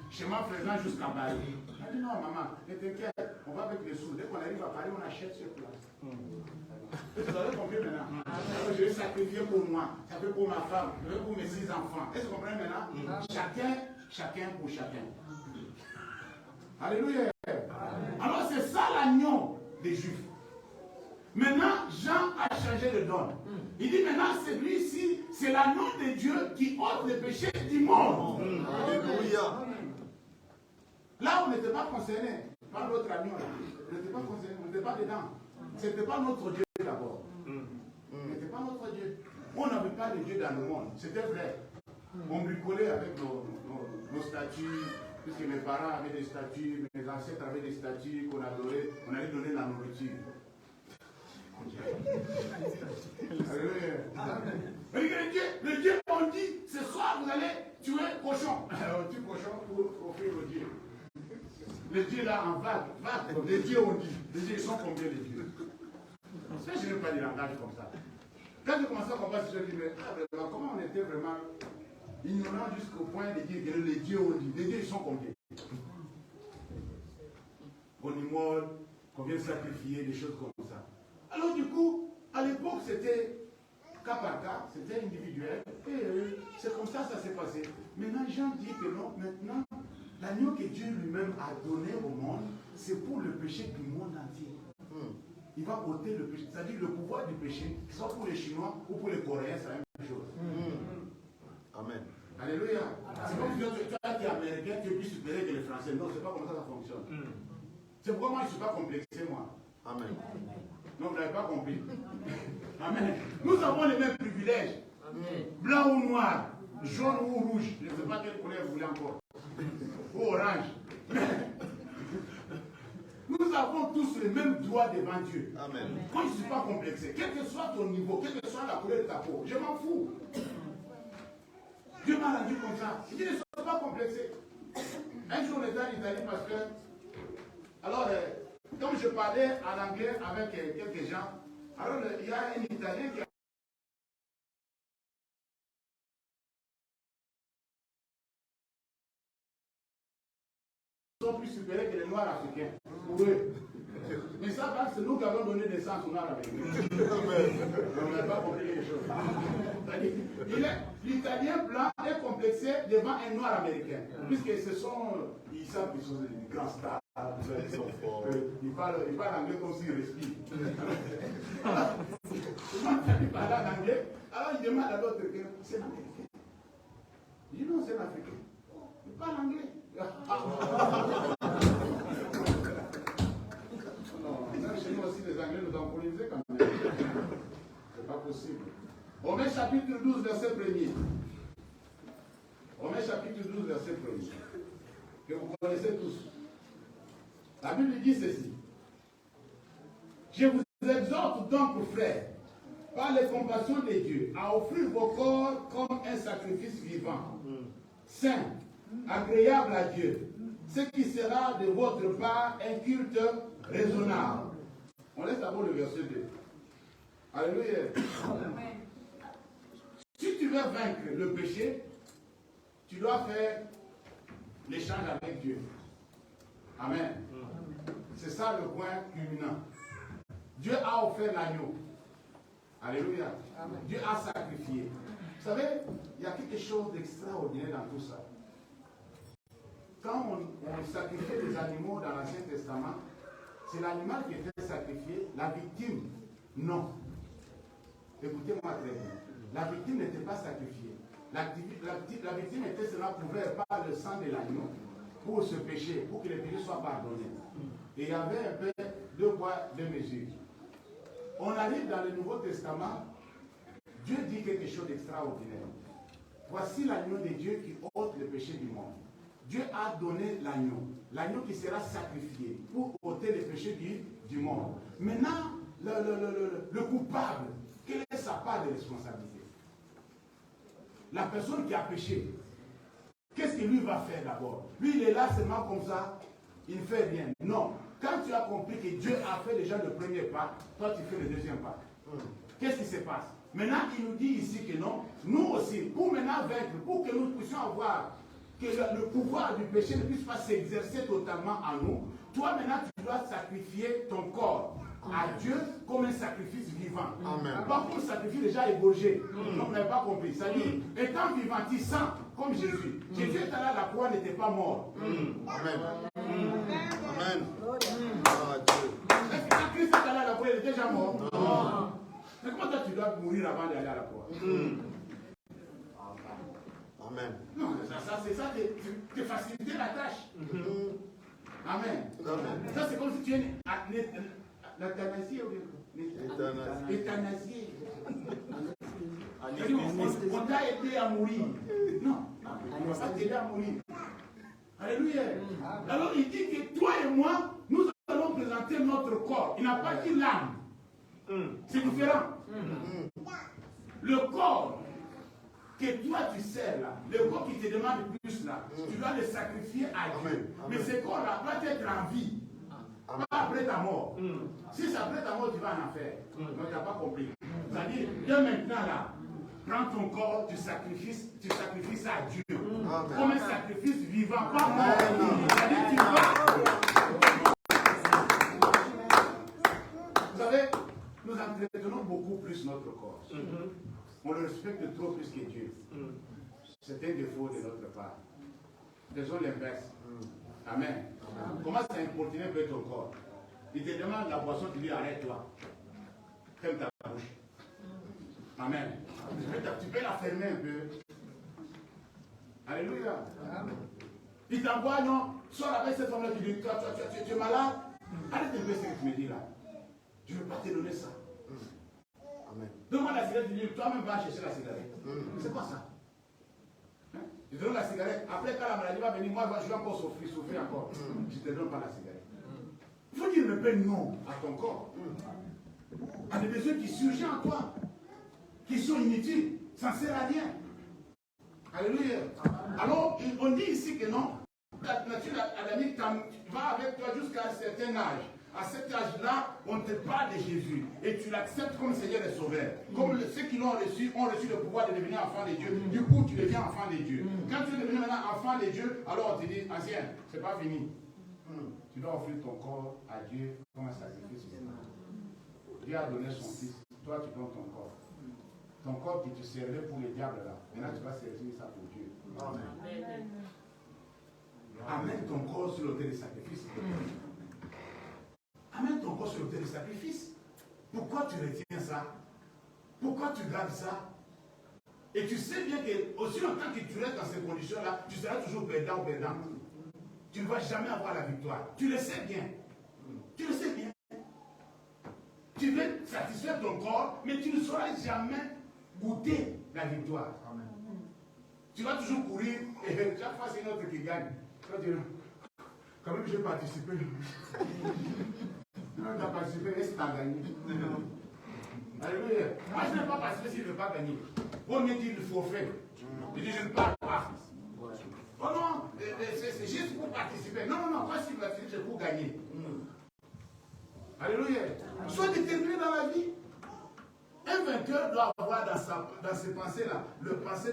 chemin faisant jusqu'à Paris. Elle dit non, maman, ne t'inquiète, on va avec les sous. Dès qu'on arrive à Paris, on achète sur place. Vous avez compris maintenant? Alors, je vais sacrifier pour moi, ça fait pour ma femme, ça fait pour mes 6 enfants. Est-ce que vous comprenez maintenant? Chacun pour chacun. Alléluia. Alors, c'est ça l'agneau des Juifs. Maintenant, Jean a changé de donne. Il dit maintenant, celui-ci, c'est l'agneau de Dieu qui ôte les péchés du monde. Alléluia. Là, on n'était pas concerné par l'autre agneau. On n'était pas concerné, on n'était pas dedans. Ce n'était pas notre Dieu d'abord. Ce n'était pas notre Dieu. On n'avait pas de Dieu dans le monde. C'était vrai. On bricolait avec nos statues, puisque mes parents avaient des statues, mes ancêtres avaient des statues qu'on adorait, on allait donner la nourriture. Le Dieu, on dit, ce soir vous allez tuer cochon. Alors, tue cochon pour offrir au Dieu. Les dieux là en vague, les dieux on dit. Les dieux, ils sont combien les dieux? Ça, je n'aime pas des langages comme ça. Quand j'ai commencé à comprendre, je me dis, mais comment on était vraiment ignorant jusqu'au point de dire que les dieux on dit. Les dieux, ils sont combien? On immole, qu'on vient sacrifier, des choses comme ça. Alors du coup, à l'époque, c'était cas par cas, c'était individuel, et c'est comme ça s'est passé. Maintenant, Jean dit que non, maintenant, l'agneau que Dieu lui-même a donné au monde, c'est pour le péché du monde entier. Il va ôter le péché, c'est-à-dire le pouvoir du péché, soit pour les Chinois ou pour les Coréens, c'est la même chose. Amen. Alléluia. C'est comme si toi qui es américain, tu es plus supérieur que les Français. Non, c'est pas comme ça que ça fonctionne. C'est pourquoi moi je ne suis pas complexé, moi. Amen. Non, vous n'avez pas compris. Amen. Nous avons les mêmes privilèges. Amen. Blanc ou noir, jaune ou rouge, je ne sais pas quelle couleur vous voulez encore. Ou orange. Nous avons tous les mêmes droits devant Dieu. Amen. Moi, je ne suis pas complexé. Quel que soit ton niveau, quelle que soit la couleur de ta peau, je m'en fous. Dieu m'a rendu comme ça. Il dit ne sois pas complexé. Un jour, on était en Italie parce que parlais en anglais avec quelques gens. Alors, il y a un Italien qui sont plus supérieurs que les Noirs africains. Pour eux. Mais ça, c'est nous qui avons donné naissance aux Noirs américains. On n'a pas compris les choses. L'Italien blanc est complexé devant un Noir américain. Puisque ils savent qu'ils sont des grands stars. Ils parlent anglais comme s'ils respirent. Il parle en anglais. Alors il demande à l'autre que c'est l'Américain. Il dit non, c'est l'Africain. Il parle anglais. Chez nous aussi, les Anglais nous ont colonisés quand même. C'est pas possible. Romains chapitre 12, verset 1er. Romains chapitre 12, verset 1er. Que vous connaissez tous. La Bible dit ceci. Je vous exhorte donc, frères, par les compassions de Dieu, à offrir vos corps comme un sacrifice vivant, saint, agréable à Dieu, ce qui sera de votre part un culte raisonnable. On laisse d'abord le verset 2. Alléluia. Si tu veux vaincre le péché, tu dois faire l'échange avec Dieu. Amen. C'est ça le point culminant. Dieu a offert l'agneau. Alléluia. Amen. Dieu a sacrifié. Vous savez, il y a quelque chose d'extraordinaire dans tout ça. Quand on sacrifiait des animaux dans l'Ancien Testament, c'est l'animal qui était sacrifié, la victime, non. Écoutez-moi très bien. La victime n'était pas sacrifiée. La victime était seulement couverte par le sang de l'agneau pour ce péché, pour que les péchés soient pardonnés. Et il y avait un peu deux poids, deux mesures. On arrive dans le Nouveau Testament, Dieu dit quelque chose d'extraordinaire. Voici l'agneau de Dieu qui ôte le péché du monde. Dieu a donné l'agneau qui sera sacrifié pour ôter les péchés du monde. Maintenant, le coupable, quelle est sa part de responsabilité? La personne qui a péché, qu'est-ce qu'il lui va faire d'abord? Lui, il est là seulement comme ça, il ne fait rien. Non. Quand tu as compris que Dieu a fait déjà le premier pas, toi tu fais le deuxième pas. Qu'est-ce qui se passe? Maintenant, il nous dit ici que non, nous aussi, pour maintenant vaincre, pour que nous puissions avoir que le pouvoir du péché ne puisse pas s'exercer totalement en nous, toi maintenant tu dois sacrifier ton corps à Dieu comme un sacrifice vivant. Amen. Pas comme un sacrifice déjà égorgé. Donc, vous n'avez pas compris. C'est-à-dire, étant vivant, tu sens comme Jésus. Jésus est allé à la croix, n'était pas mort. Amen. Amen. Est-ce que quand Christ est allé à la croix, il est déjà mort? Non. Mais comment toi tu dois mourir avant d'aller à la croix? Amen. Non, c'est ça te faciliter la tâche. Amen. Amen. Ça, c'est comme si tu es l'euthanasie ou l'euthanasie. On t'a aidé à mourir. Non, on ne va pas t'aider à mourir. Alléluia. Alors il dit que toi et moi, nous allons présenter notre corps. Il n'a pas dit l'âme. C'est différent. Le corps que toi tu sers là, le corps qui te demande plus là, tu dois le sacrifier à Dieu. Mais ce corps-là doit être en vie. Pas après ta mort. Si c'est après ta mort, tu vas en enfer. Donc tu n'as pas compris. C'est-à-dire, dès maintenant là, prends ton corps, tu sacrifies ça à Dieu. Comme un sacrifice vivant, pas mort. C'est-à-dire, tu vas. Vous savez, nous entretenons beaucoup plus notre corps. On le respecte trop plus que Dieu. C'est un défaut de notre part. Faisons l'inverse. Amen. Comment ça importuner un peu ton corps? Il te demande la boisson, tu lui arrête-toi. Ferme ta bouche. Amen. Tu peux la fermer un peu. Alléluia. Il t'envoie, non, sors avec cette femme-là, tu dis, tu es malade. Arrête un peu ce que tu me dis là. Je ne veux pas te donner ça. Amen. Donne-moi la cigarette, tu dis, toi-même va chercher la cigarette. C'est quoi ça? Je te donne la cigarette. Après, quand la maladie va venir, moi, je vais encore souffrir encore. Je ne te donne pas la cigarette. Il faut dire le pain non à ton corps. À des besoins qui surgissent en toi, qui sont inutiles, ça ne sert à rien. Alléluia. Alors, on dit ici que non, la nature adamique va avec toi jusqu'à un certain âge. À cet âge-là, on te parle de Jésus et tu l'acceptes comme Seigneur et Sauveur. Comme ceux qui l'ont reçu ont reçu le pouvoir de devenir enfant de Dieu. Du coup, tu deviens enfant de Dieu. Quand tu es devenu maintenant enfant de Dieu, alors on te dit, ancien, c'est pas fini. Tu dois offrir ton corps à Dieu comme un sacrifice. Dieu a donné son fils. Toi, tu donnes ton corps. Ton corps qui te servait pour le diable là. Maintenant, tu vas servir ça pour Dieu. Amen. Amène ton corps sur l'autel des sacrifices. Amène ton corps sur l'autel des sacrifices. Pourquoi tu retiens ça? Pourquoi tu gardes ça? Et tu sais bien que aussi longtemps que tu restes dans ces conditions-là, tu seras toujours perdant ou perdant. Tu ne vas jamais avoir la victoire. Tu le sais bien. Tu le sais bien. Tu veux satisfaire ton corps, mais tu ne sauras jamais goûter la victoire. Amen. Tu vas toujours courir et chaque fois c'est une autre qui gagne. Toi, tu dis, quand même j'ai participé. Tu as participé, est-ce que tu as gagné? Alléluia. Moi je n'ai pas participé s'il ne veut pas gagner. Vaut mieux dire le forfait. Je dis je ne parle pas. Oh non, c'est juste pour participer. Non, moi si je participe, c'est pour gagner. Alléluia. Sois déterminé dans la vie. Un vainqueur doit avoir dans ses pensées là, le pensée